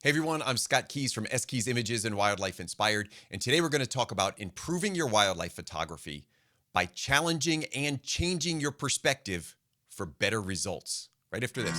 Hey everyone, I'm Scott Keys from S Keys Images and Wildlife Inspired, and today we're going to talk about improving your wildlife photography by challenging and changing your perspective for better results. Right after this.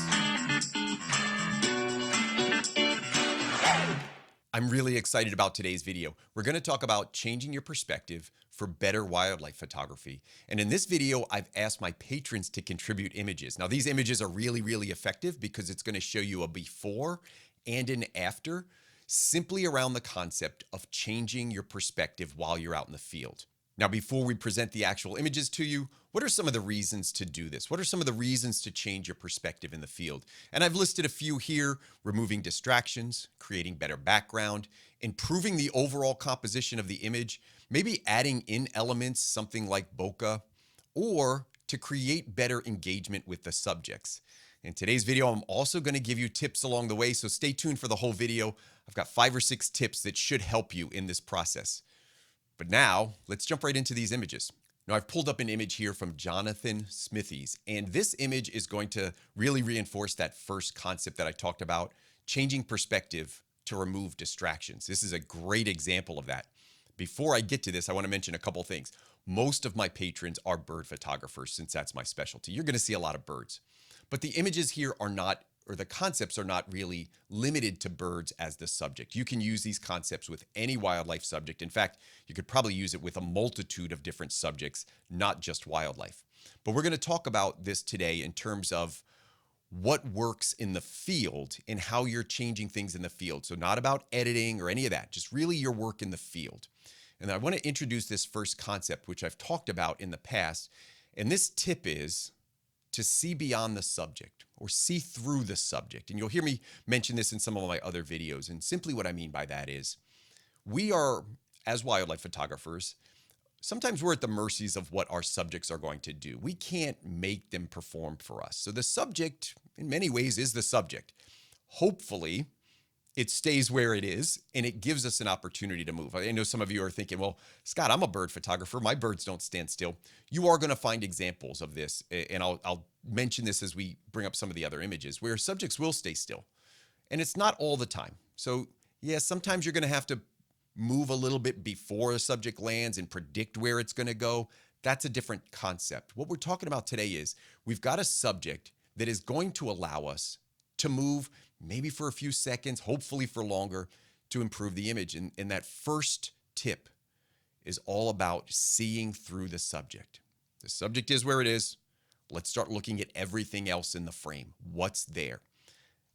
I'm really excited about today's video. We're going to talk about changing your perspective for better wildlife photography. And in this video, I've asked my patrons to contribute images. Now, these images are really effective because it's going to show you a before and an after, simply around the concept of changing your perspective while you're out in the field. Now, before we present the actual images to you, what are some of the reasons to do this? What are some of the reasons to change your perspective in the field? And I've listed a few here: removing distractions, creating better background, improving the overall composition of the image, maybe adding in elements, something like bokeh, or to create better engagement with the subjects. In today's video, I'm also going to give you tips along the way, so stay tuned for the whole video. I've got 5 or 6 tips that should help you in this process. But now, let's jump right into these images. Now, I've pulled up an image here from Jonathan Smithies, and this image is going to really reinforce that first concept that I talked about, changing perspective to remove distractions. This is a great example of that. Before I get to this, I want to mention a couple things. Most of my patrons are bird photographers, since that's my specialty. You're going to see a lot of birds. But the images here are not, or the concepts are not really limited to birds as the subject. You can use these concepts with any wildlife subject. In fact, you could probably use it with a multitude of different subjects, not just wildlife. But we're going to talk about this today in terms of what works in the field and how you're changing things in the field. So not about editing or any of that, just really your work in the field. And I want to introduce this first concept, which I've talked about in the past. And this tip is to see beyond the subject, or see through the subject. And you'll hear me mention this in some of my other videos. And simply what I mean by that is, we are, as wildlife photographers, sometimes we're at the mercies of what our subjects are going to do. We can't make them perform for us. So the subject, in many ways, is the subject. Hopefully, it stays where it is, and it gives us an opportunity to move. I know some of you are thinking, well, Scott, I'm a bird photographer. My birds don't stand still. You are going to find examples of this, and I'll mention this as we bring up some of the other images, where subjects will stay still. And it's not all the time. So, yeah, sometimes you're going to have to move a little bit before a subject lands and predict where it's going to go. That's a different concept. What we're talking about today is we've got a subject that is going to allow us to move maybe for a few seconds, hopefully for longer, to improve the image. And that first tip is all about seeing through the subject. The subject is where it is. Let's start looking at everything else in the frame. What's there?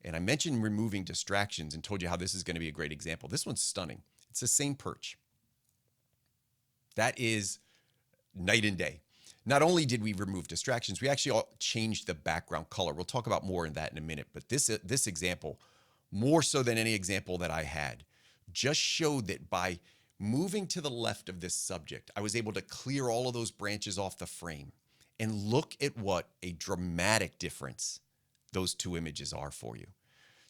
And I mentioned removing distractions and told you how this is going to be a great example. This one's stunning. It's the same perch. That is night and day. Not only did we remove distractions, we actually changed the background color. We'll talk about more in that in a minute. But this example, more so than any example that I had, just showed that by moving to the left of this subject, I was able to clear all of those branches off the frame. And look at what a dramatic difference those two images are for you.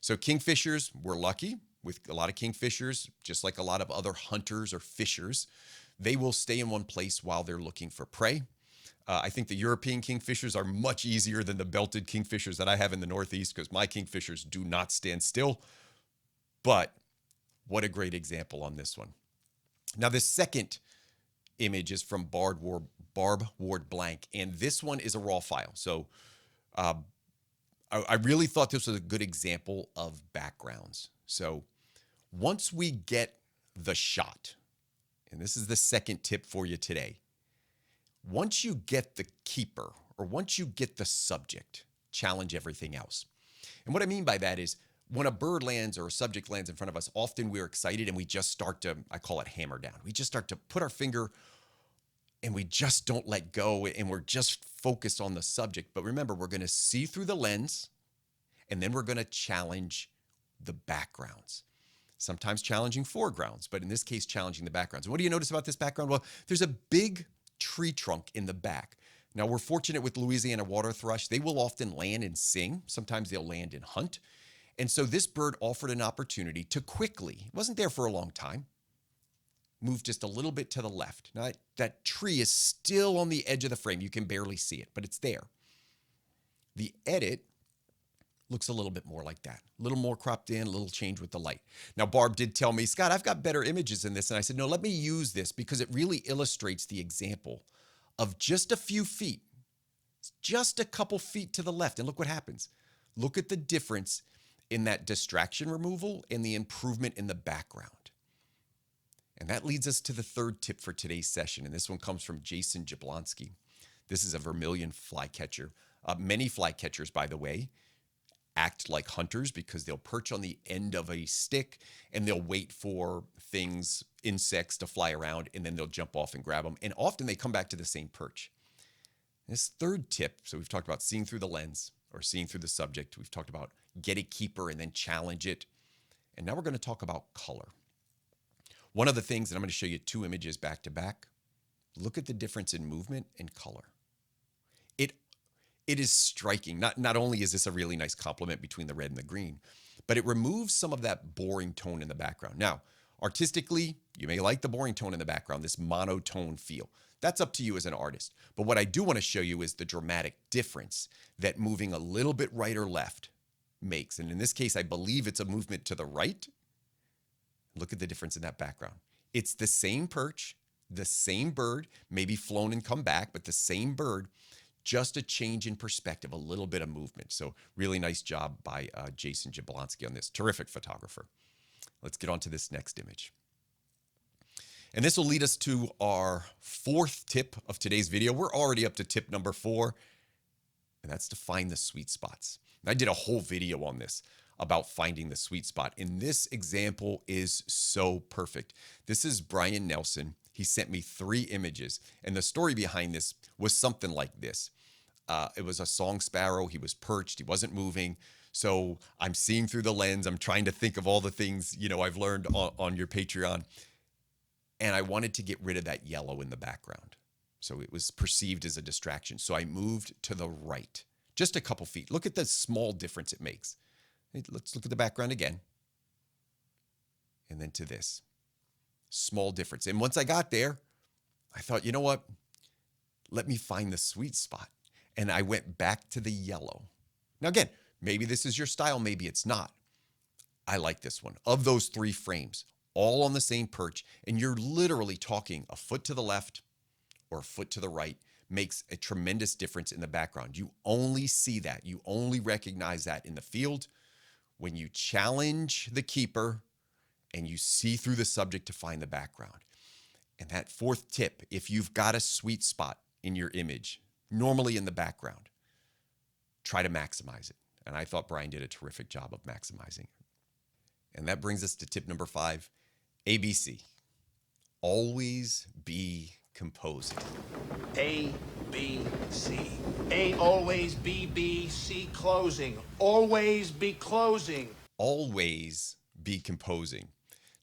So kingfishers, we're lucky with a lot of kingfishers, just like a lot of other hunters or fishers. They will stay in one place while they're looking for prey. I think the European kingfishers are much easier than the belted kingfishers that I have in the Northeast, because my kingfishers do not stand still. But what a great example on this one. Now, this second image is from Barb Ward Blank, and this one is a raw file. So I really thought this was a good example of backgrounds. So once we get the shot, and this is the second tip for you today, once you get the keeper, or once you get the subject, challenge everything else. And what I mean by that is, when a bird lands or a subject lands in front of us, often we're excited and we just start to, I call it hammer down. We just start to put our finger and we just don't let go, and we're just focused on the subject. But remember, we're going to see through the lens, and then we're going to challenge the backgrounds. Sometimes challenging foregrounds, but in this case, challenging the backgrounds. And what do you notice about this background? Well, there's a big tree trunk in the back. Now, we're fortunate with Louisiana water thrush. They will often land and sing. Sometimes they'll land and hunt. And so this bird offered an opportunity to quickly, it wasn't there for a long time, move just a little bit to the left. Now, that tree is still on the edge of the frame. You can barely see it, but it's there. The edit looks a little bit more like that. A little more cropped in, a little change with the light. Now, Barb did tell me, Scott, I've got better images than this. And I said, no, let me use this because it really illustrates the example of just a few feet, just a couple feet to the left. And look what happens. Look at the difference in that distraction removal and the improvement in the background. And that leads us to the third tip for today's session. And this one comes from Jason Jablonski. This is a vermilion flycatcher. Many flycatchers, by the way, act like hunters because they'll perch on the end of a stick and they'll wait for things, insects to fly around, and then they'll jump off and grab them. And often they come back to the same perch. This third tip, so we've talked about seeing through the lens or seeing through the subject. We've talked about get a keeper and then challenge it. And now we're going to talk about color. One of the things, and I'm going to show you two images back to back. Look at the difference in movement and color. It is striking. Not only is this a really nice complement between the red and the green, but it removes some of that boring tone in the background. Now, artistically, you may like the boring tone in the background, this monotone feel. That's up to you as an artist. But what I do want to show you is the dramatic difference that moving a little bit right or left makes. And in this case, I believe it's a movement to the right. Look at the difference in that background. It's the same perch, the same bird, maybe flown and come back, but the same bird, just a change in perspective, a little bit of movement. So really nice job by Jason Jablonski on this. Terrific photographer. Let's get on to this next image. And this will lead us to our fourth tip of today's video. We're already up to tip number 4, and that's to find the sweet spots. And I did a whole video on this about finding the sweet spot. And this example is so perfect. This is Brian Nelson. He sent me 3 images, and the story behind this was something like this. It was a song sparrow. He was perched. He wasn't moving. So I'm seeing through the lens. I'm trying to think of all the things, I've learned on your Patreon. And I wanted to get rid of that yellow in the background. So it was perceived as a distraction. So I moved to the right, just a couple feet. Look at the small difference it makes. Let's look at the background again. And then to this. Small difference. And once I got there, I thought, you know what? Let me find the sweet spot. And I went back to the yellow. Now again, maybe this is your style, maybe it's not. I like this one. Of those 3 frames, all on the same perch, and you're literally talking a foot to the left or a foot to the right, makes a tremendous difference in the background. You only see that. You only recognize that in the field when you challenge the keeper and you see through the subject to find the background. And that fourth tip, if you've got a sweet spot in your image, normally in the background, try to maximize it. And I thought Brian did a terrific job of maximizing it. And that brings us to tip number 5, ABC. Always be composing. A, B, C. A, always, B, B, C, closing. Always be closing. Always be composing.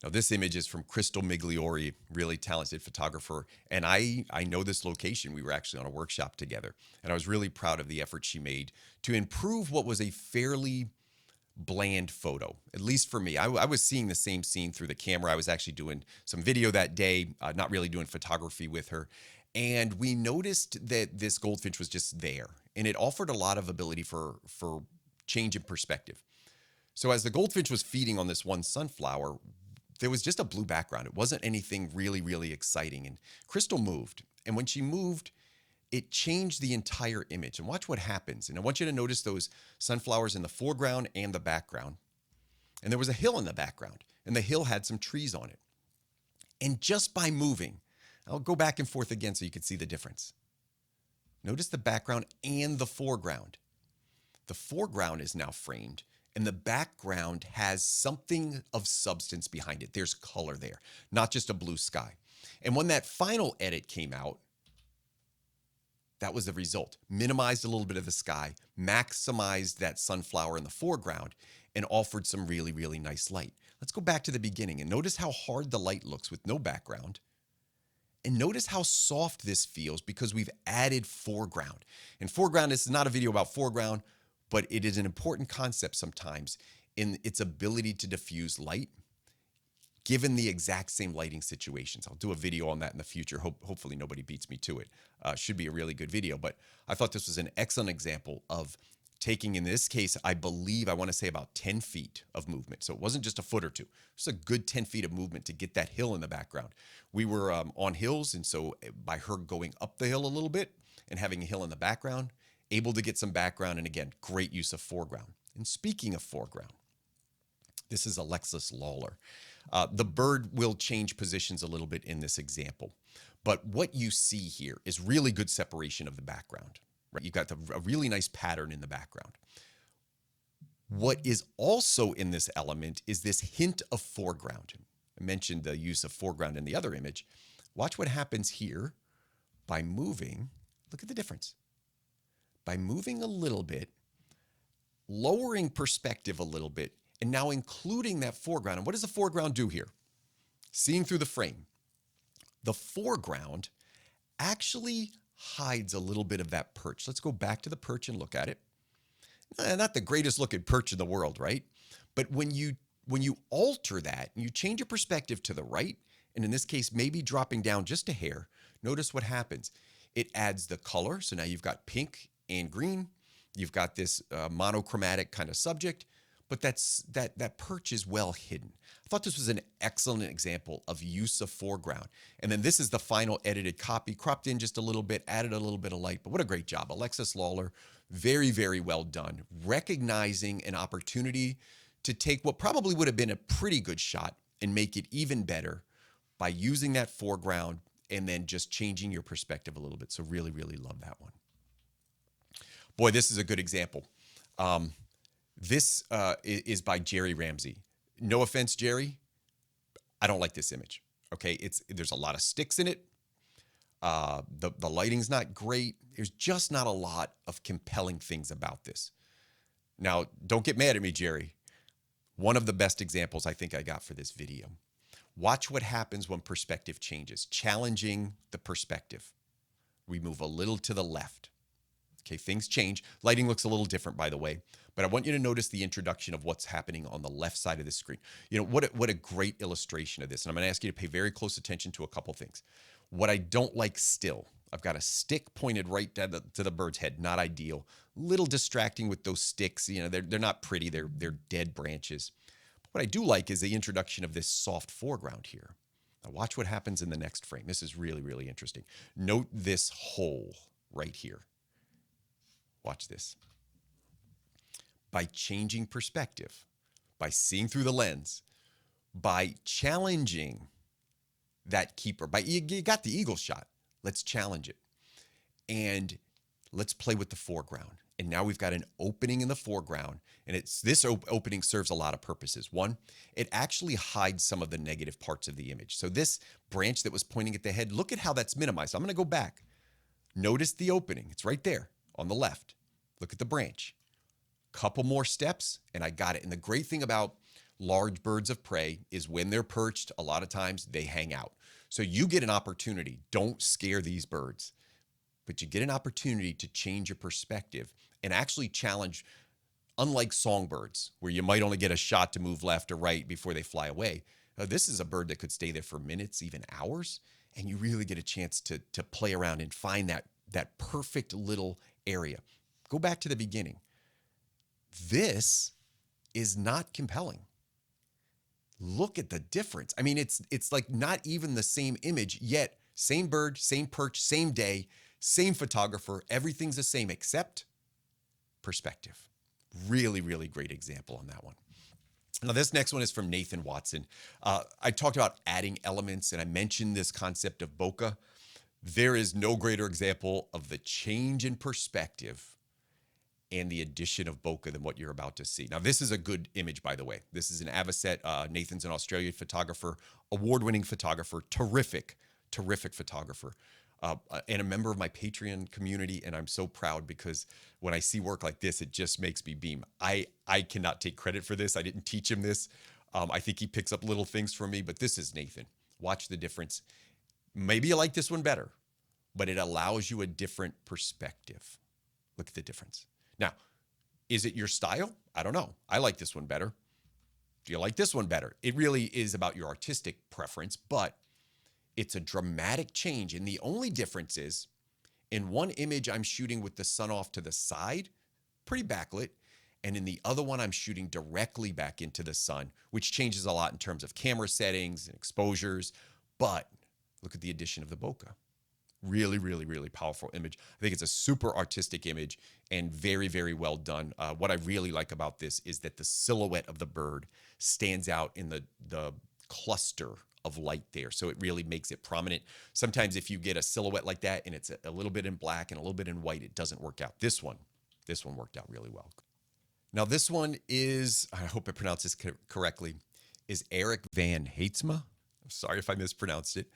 Now, this image is from Crystal Migliori, really talented photographer. And I know this location. We were actually on a workshop together. And I was really proud of the effort she made to improve what was a fairly bland photo, at least for me. I was seeing the same scene through the camera. I was actually doing some video that day, not really doing photography with her. And we noticed that this goldfinch was just there. And it offered a lot of ability for change in perspective. So as the goldfinch was feeding on this one sunflower, there was just a blue background. It wasn't anything really, really exciting. And Crystal moved. And when she moved, it changed the entire image. And watch what happens. And I want you to notice those sunflowers in the foreground and the background. And there was a hill in the background. And the hill had some trees on it. And just by moving, I'll go back and forth again so you can see the difference. Notice the background and the foreground. The foreground is now framed. And the background has something of substance behind it. There's color there, not just a blue sky. And when that final edit came out, that was the result. Minimized a little bit of the sky, maximized that sunflower in the foreground, and offered some really, really nice light. Let's go back to the beginning and notice how hard the light looks with no background. And notice how soft this feels because we've added foreground. And foreground is not a video about foreground, but it is an important concept sometimes in its ability to diffuse light, given the exact same lighting situations. I'll do a video on that in the future. Hopefully nobody beats me to it. Should be a really good video, but I thought this was an excellent example of taking, in this case, I believe, I want to say about 10 feet of movement. So it wasn't just a foot or two. It was a good 10 feet of movement to get that hill in the background. We were on hills, and so by her going up the hill a little bit and having a hill in the background, able to get some background, and again, great use of foreground. And speaking of foreground, this is Alexis Lawler. The bird will change positions a little bit in this example, but what you see here is really good separation of the background. Right? You've got a really nice pattern in the background. What is also in this element is this hint of foreground. I mentioned the use of foreground in the other image. Watch what happens here by moving. Look at the difference. By moving a little bit, lowering perspective a little bit, and now including that foreground. And what does the foreground do here? Seeing through the frame. The foreground actually hides a little bit of that perch. Let's go back to the perch and look at it. Not the greatest looking perch in the world, right? But when you alter that and you change your perspective to the right, and in this case, maybe dropping down just a hair, notice what happens. It adds the color. So now you've got pink and green. You've got this monochromatic kind of subject, but that perch is well hidden. I thought this was an excellent example of use of foreground. And then this is the final edited copy, cropped in just a little bit, added a little bit of light, but what a great job. Alexis Lawler, very, very well done. Recognizing an opportunity to take what probably would have been a pretty good shot and make it even better by using that foreground and then just changing your perspective a little bit. So really, really love that one. Boy, this is a good example. This is by Jerry Ramsey. No offense, Jerry. I don't like this image. Okay, there's a lot of sticks in it. The lighting's not great. There's just not a lot of compelling things about this. Now, don't get mad at me, Jerry. One of the best examples I think I got for this video. Watch what happens when perspective changes. Challenging the perspective. We move a little to the left. Okay, things change. Lighting looks a little different, by the way, but I want you to notice the introduction of what's happening on the left side of the screen. You know, what a great illustration of this. And I'm going to ask you to pay very close attention to a couple things. What I don't like still, I've got a stick pointed right to the bird's head. Not ideal. Little distracting with those sticks. You know, they're not pretty. They're dead branches. But what I do like is the introduction of this soft foreground here. Now watch what happens in the next frame. This is really, really interesting. Note this hole right here. Watch this. By changing perspective, by seeing through the lens, by challenging that keeper, you got the eagle shot. Let's challenge it. And let's play with the foreground. And now we've got an opening in the foreground. And this opening serves a lot of purposes. One, it actually hides some of the negative parts of the image. So this branch that was pointing at the head, look at how that's minimized. I'm going to go back. Notice the opening. It's right there on the left. Look at the branch. Couple more steps, and I got it. And the great thing about large birds of prey is when they're perched, a lot of times they hang out. So you get an opportunity. Don't scare these birds, but you get an opportunity to change your perspective and actually challenge, unlike songbirds, where you might only get a shot to move left or right before they fly away. This is a bird that could stay there for minutes, even hours, and you really get a chance to play around and find that perfect little area. Go back to the beginning. This is not compelling. Look at the difference. I mean, it's like not even the same image, yet same bird, same perch, same day, same photographer. Everything's the same except perspective. Really, really great example on that one. Now, this next one is from Nathan Watson. I talked about adding elements, and I mentioned this concept of bokeh. There is no greater example of the change in perspective and the addition of bokeh than what you're about to see. Now, this is a good image, by the way. This is an Avocet. Nathan's an Australian photographer, award-winning photographer, terrific photographer, and a member of my Patreon community, and I'm so proud because when I see work like this, it just makes me beam. I cannot take credit for this. I didn't teach him this. I think he picks up little things from me, but this is Nathan. Watch the difference. Maybe you like this one better, but it allows you a different perspective. Look at the difference. Now, is it your style? I don't know. I like this one better. Do you like this one better? It really is about your artistic preference, but it's a dramatic change. And the only difference is in one image, I'm shooting with the sun off to the side, pretty backlit. And in the other one, I'm shooting directly back into the sun, which changes a lot in terms of camera settings and exposures. But look at the addition of the bokeh. Really, really, really powerful image. I think it's a super artistic image and very, very well done. What I really like about this is that the silhouette of the bird stands out in the cluster of light there. So it really makes it prominent. Sometimes if you get a silhouette like that and it's a little bit in black and a little bit in white, it doesn't work out. This one worked out really well. Now this one is, I hope I pronounced this correctly, is Eric Van Heetsma. I'm sorry if I mispronounced it.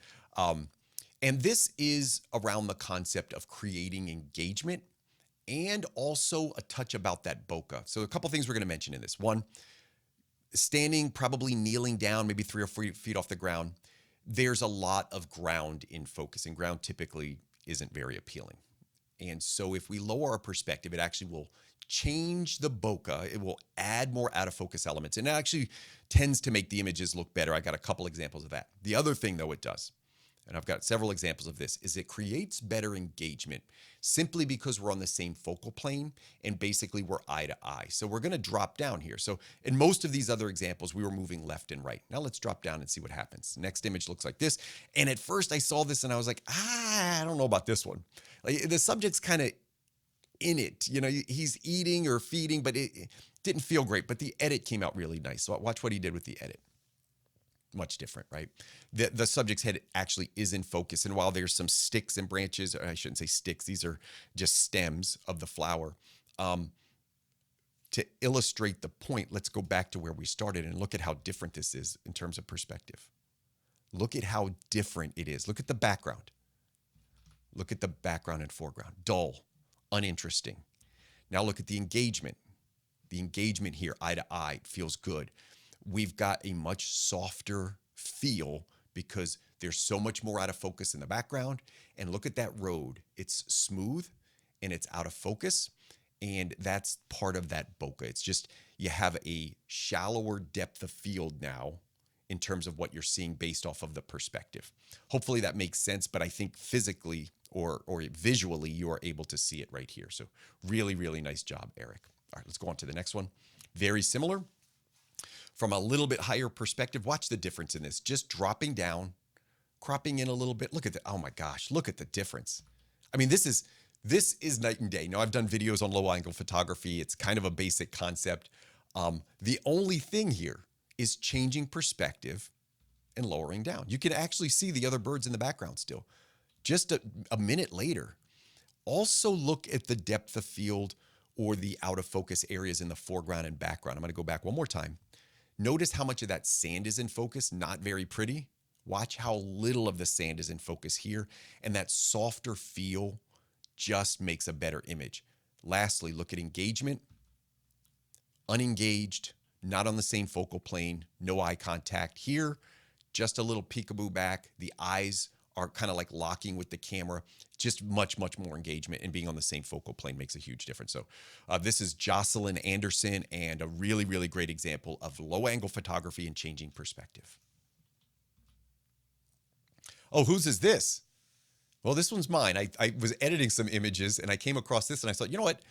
And this is around the concept of creating engagement and also a touch about that bokeh. So a couple things we're going to mention in this. One, standing, probably kneeling down, maybe 3 or 4 feet off the ground. There's a lot of ground in focus, and ground typically isn't very appealing. And so if we lower our perspective, it actually will change the bokeh. It will add more out of focus elements, and it actually tends to make the images look better. I got a couple examples of that. The other thing though it does, and I've got several examples of this, is it creates better engagement simply because we're on the same focal plane and basically we're eye to eye. So we're going to drop down here. So in most of these other examples, we were moving left and right. Now let's drop down and see what happens. Next image looks like this. And at first I saw this and I was like, I don't know about this one. Like, the subject's kind of in it, you know, he's eating or feeding, but it didn't feel great. But the edit came out really nice. So watch what he did with the edit. Much different, right? The subject's head actually is in focus. And while there's some sticks and branches, or I shouldn't say sticks, these are just stems of the flower. To illustrate the point, let's go back to where we started and look at how different this is in terms of perspective. Look at how different it is. Look at the background. Look at the background and foreground. Dull, uninteresting. Now look at the engagement. The engagement here, eye to eye, feels good. We've got a much softer feel because there's so much more out of focus in the background. And look at that road. It's smooth and it's out of focus. And that's part of that bokeh. It's just, you have a shallower depth of field now in terms of what you're seeing based off of the perspective. Hopefully that makes sense, but I think physically or visually, you are able to see it right here. So really, really nice job, Eric. All right, let's go on to the next one. Very similar. From a little bit higher perspective, watch the difference in this. Just dropping down, cropping in a little bit. Look at the, oh my gosh, look at the difference. I mean, this is night and day. Now, I've done videos on low angle photography. It's kind of a basic concept. The only thing here is changing perspective and lowering down. You can actually see the other birds in the background still. Just a minute later. Also look at the depth of field or the out of focus areas in the foreground and background. I'm going to go back one more time. Notice how much of that sand is in focus, not very pretty. Watch how little of the sand is in focus here. And that softer feel just makes a better image. Lastly, look at engagement. Unengaged, not on the same focal plane, no eye contact here. Just a little peekaboo back. The eyes are kind of like locking with the camera. Just much, much more engagement, and being on the same focal plane makes a huge difference. So this is Jocelyn Anderson, and a really, really great example of low angle photography and changing perspective. Oh, whose is this? Well, this one's mine. I was editing some images and I came across this and I thought, you know what?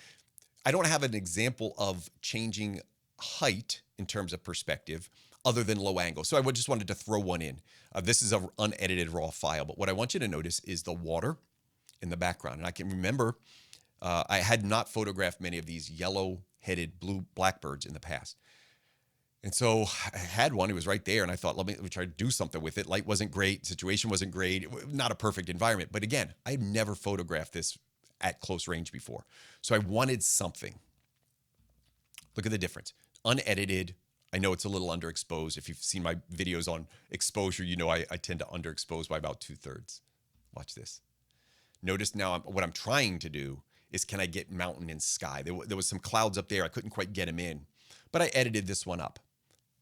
I don't have an example of changing height in terms of perspective other than low angle. So I just wanted to throw one in. This is an unedited raw file, but what I want you to notice is the water in the background. And I can remember I had not photographed many of these yellow-headed blue blackbirds in the past. And so I had one, it was right there, and I thought, let me try to do something with it. Light wasn't great, situation wasn't great, not a perfect environment. But again, I had never photographed this at close range before. So I wanted something. Look at the difference. Unedited. I know it's a little underexposed. If you've seen my videos on exposure, you know I tend to underexpose by about 2/3. Watch this. Notice now what I'm trying to do is, can I get mountain and sky? There was some clouds up there. I couldn't quite get them in, but I edited this one up.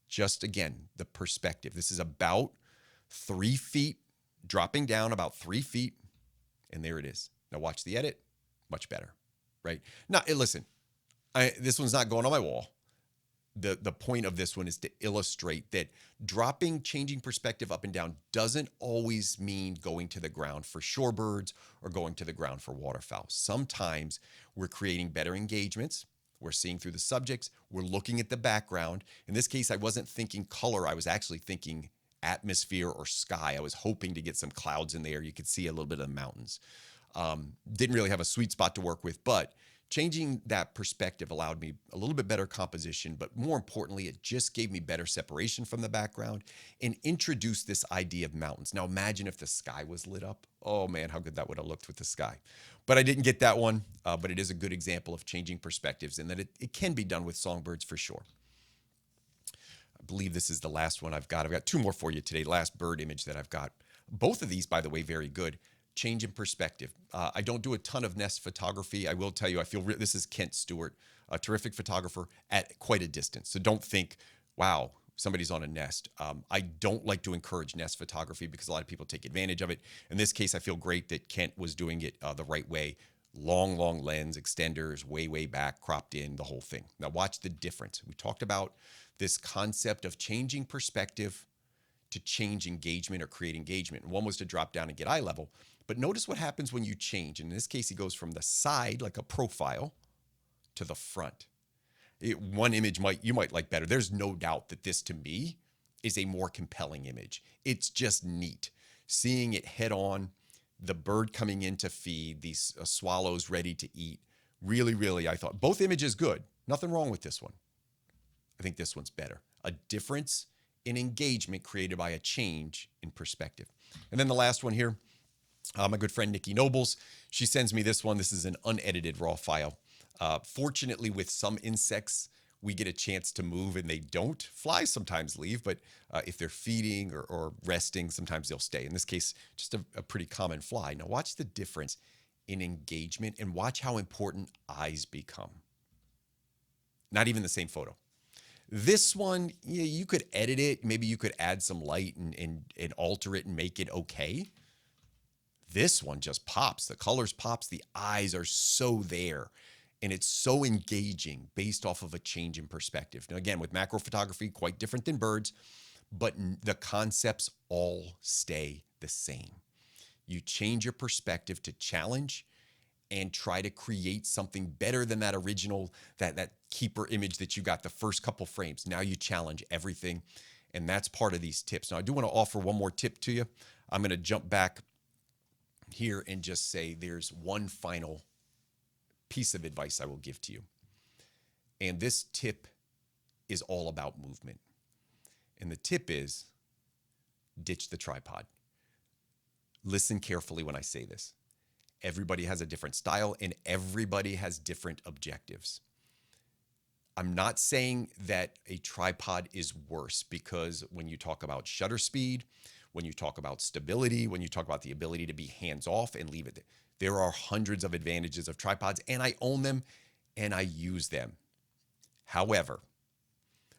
Just again, the perspective. This is about 3 feet, dropping down about 3 feet, and there it is. Now watch the edit. Much better, right? Now, listen, this one's not going on my wall. The point of this one is to illustrate that changing perspective up and down doesn't always mean going to the ground for shorebirds or going to the ground for waterfowl. Sometimes we're creating better engagements We're seeing through the subjects. We're looking at the background. In this case, I wasn't thinking color. I was actually thinking atmosphere or sky. I was hoping to get some clouds in there. You could see a little bit of the mountains. Didn't really have a sweet spot to work with, but changing that perspective allowed me a little bit better composition, but more importantly, it just gave me better separation from the background and introduced this idea of mountains. Now imagine if the sky was lit up. Oh man, how good that would have looked with the sky. But I didn't get that one, but it is a good example of changing perspectives and that it can be done with songbirds for sure. I believe this is the last one I've got. I've got two more for you today, last bird image that I've got. Both of these, by the way, very good. Change in perspective. I don't do a ton of nest photography. I will tell you, I feel this is Kent Stewart, a terrific photographer at quite a distance. So don't think, wow, somebody's on a nest. I don't like to encourage nest photography because a lot of people take advantage of it. In this case, I feel great that Kent was doing it the right way. Long lens, extenders, way back, cropped in, the whole thing. Now watch the difference. We talked about this concept of changing perspective to change engagement or create engagement. And one was to drop down and get eye level. But notice what happens when you change. In this case, he goes from the side, like a profile, to the front. One image you might like better. There's no doubt that this, to me, is a more compelling image. It's just neat. Seeing it head on, the bird coming in to feed, these swallows ready to eat. Really, I thought both images good. Nothing wrong with this one. I think this one's better. A difference in engagement created by a change in perspective. And then the last one here, my good friend Nikki Nobles, she sends me this one. This is an unedited raw file. Fortunately, with some insects, we get a chance to move and they don't. Flies sometimes leave, but if they're feeding or resting, sometimes they'll stay. In this case, just a pretty common fly. Now watch the difference in engagement and watch how important eyes become. Not even the same photo. This one, you could edit it. Maybe you could add some light and alter it and make it okay. This one just pops. The colors pops. The eyes are so there. And it's so engaging based off of a change in perspective. Now, again, with macro photography, quite different than birds, but the concepts all stay the same. You change your perspective to challenge and try to create something better than that original, that keeper image that you got the first couple frames. Now you challenge everything, and that's part of these tips. Now, I do want to offer one more tip to you. I'm going to jump back here and just say there's one final piece of advice I will give to you. And this tip is all about movement. And the tip is ditch the tripod. Listen carefully when I say this. Everybody has a different style and everybody has different objectives. I'm not saying that a tripod is worse, because when you talk about shutter speed, when you talk about stability, when you talk about the ability to be hands-off and leave it, there are hundreds of advantages of tripods, and I own them and I use them. However,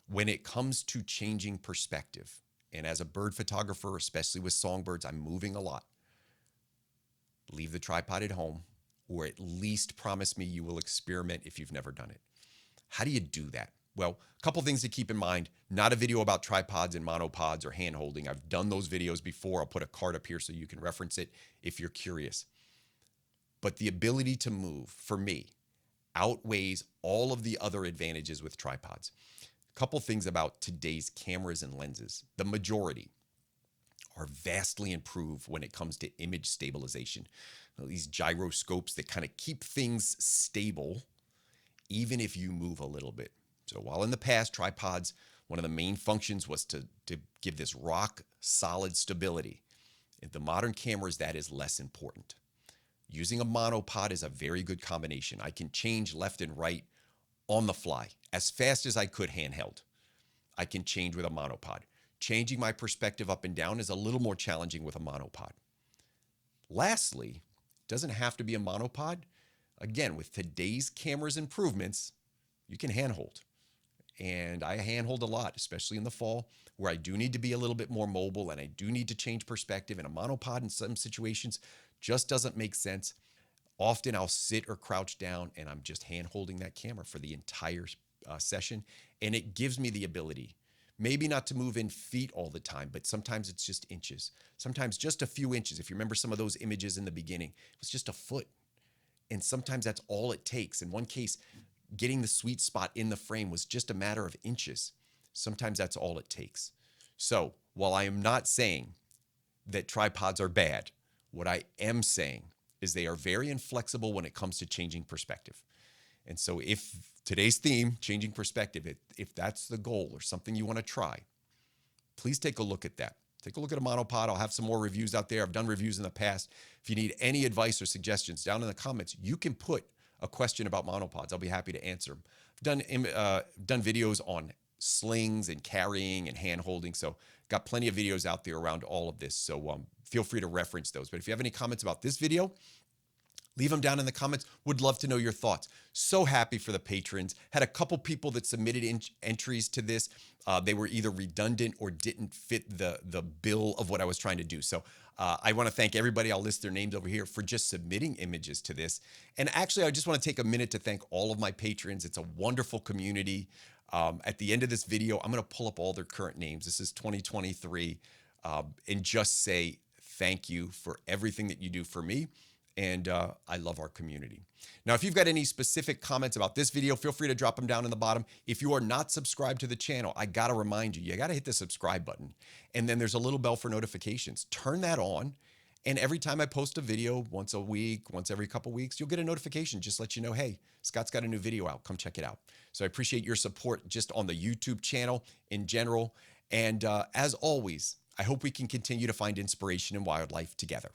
when it comes to changing perspective, and as a bird photographer, especially with songbirds, I'm moving a lot. Leave the tripod at home, or at least promise me you will experiment if you've never done it. How do you do that? Well, a couple things to keep in mind. Not a video about tripods and monopods or hand holding. I've done those videos before. I'll put a card up here so you can reference it if you're curious. But the ability to move, for me, outweighs all of the other advantages with tripods. A couple things about today's cameras and lenses. The majority are vastly improved when it comes to image stabilization. These gyroscopes that kind of keep things stable even if you move a little bit. So while in the past, tripods, one of the main functions was to give this rock solid stability. In the modern cameras, that is less important. Using a monopod is a very good combination. I can change left and right on the fly as fast as I could handheld. I can change with a monopod. Changing my perspective up and down is a little more challenging with a monopod. Lastly, it doesn't have to be a monopod. Again, with today's cameras improvements, you can handhold. And I handhold a lot, especially in the fall, where I do need to be a little bit more mobile and I do need to change perspective. And a monopod in some situations just doesn't make sense. Often I'll sit or crouch down and I'm just hand holding that camera for the entire session. And it gives me the ability, maybe not to move in feet all the time, but sometimes it's just inches. Sometimes just a few inches. If you remember some of those images in the beginning, it was just a foot. And sometimes that's all it takes. In one case, getting the sweet spot in the frame was just a matter of inches. Sometimes that's all it takes. So while I am not saying that tripods are bad, what I am saying is they are very inflexible when it comes to changing perspective. And so if today's theme, changing perspective, if that's the goal or something you want to try, please take a look at that. Take a look at a monopod. I'll have some more reviews out there. I've done reviews in the past. If you need any advice or suggestions down in the comments, you can put a question about monopods. I'll be happy to answer them. I've done videos on slings and carrying and hand holding. So got plenty of videos out there around all of this. So feel free to reference those. But if you have any comments about this video, leave them down in the comments. Would love to know your thoughts. So happy for the patrons. Had a couple people that submitted entries to this. They were either redundant or didn't fit the bill of what I was trying to do. So I want to thank everybody. I'll list their names over here for just submitting images to this. And actually, I just want to take a minute to thank all of my patrons. It's a wonderful community. At the end of this video, I'm going to pull up all their current names. This is 2023. And just say thank you for everything that you do for me. And I love our community. Now, if you've got any specific comments about this video, feel free to drop them down in the bottom. If you are not subscribed to the channel, I got to remind you, you got to hit the subscribe button. And then there's a little bell for notifications. Turn that on. And every time I post a video, once a week, once every couple weeks, you'll get a notification. Just let you know, hey, Scott's got a new video out. Come check it out. So I appreciate your support just on the YouTube channel in general. And as always, I hope we can continue to find inspiration in wildlife together.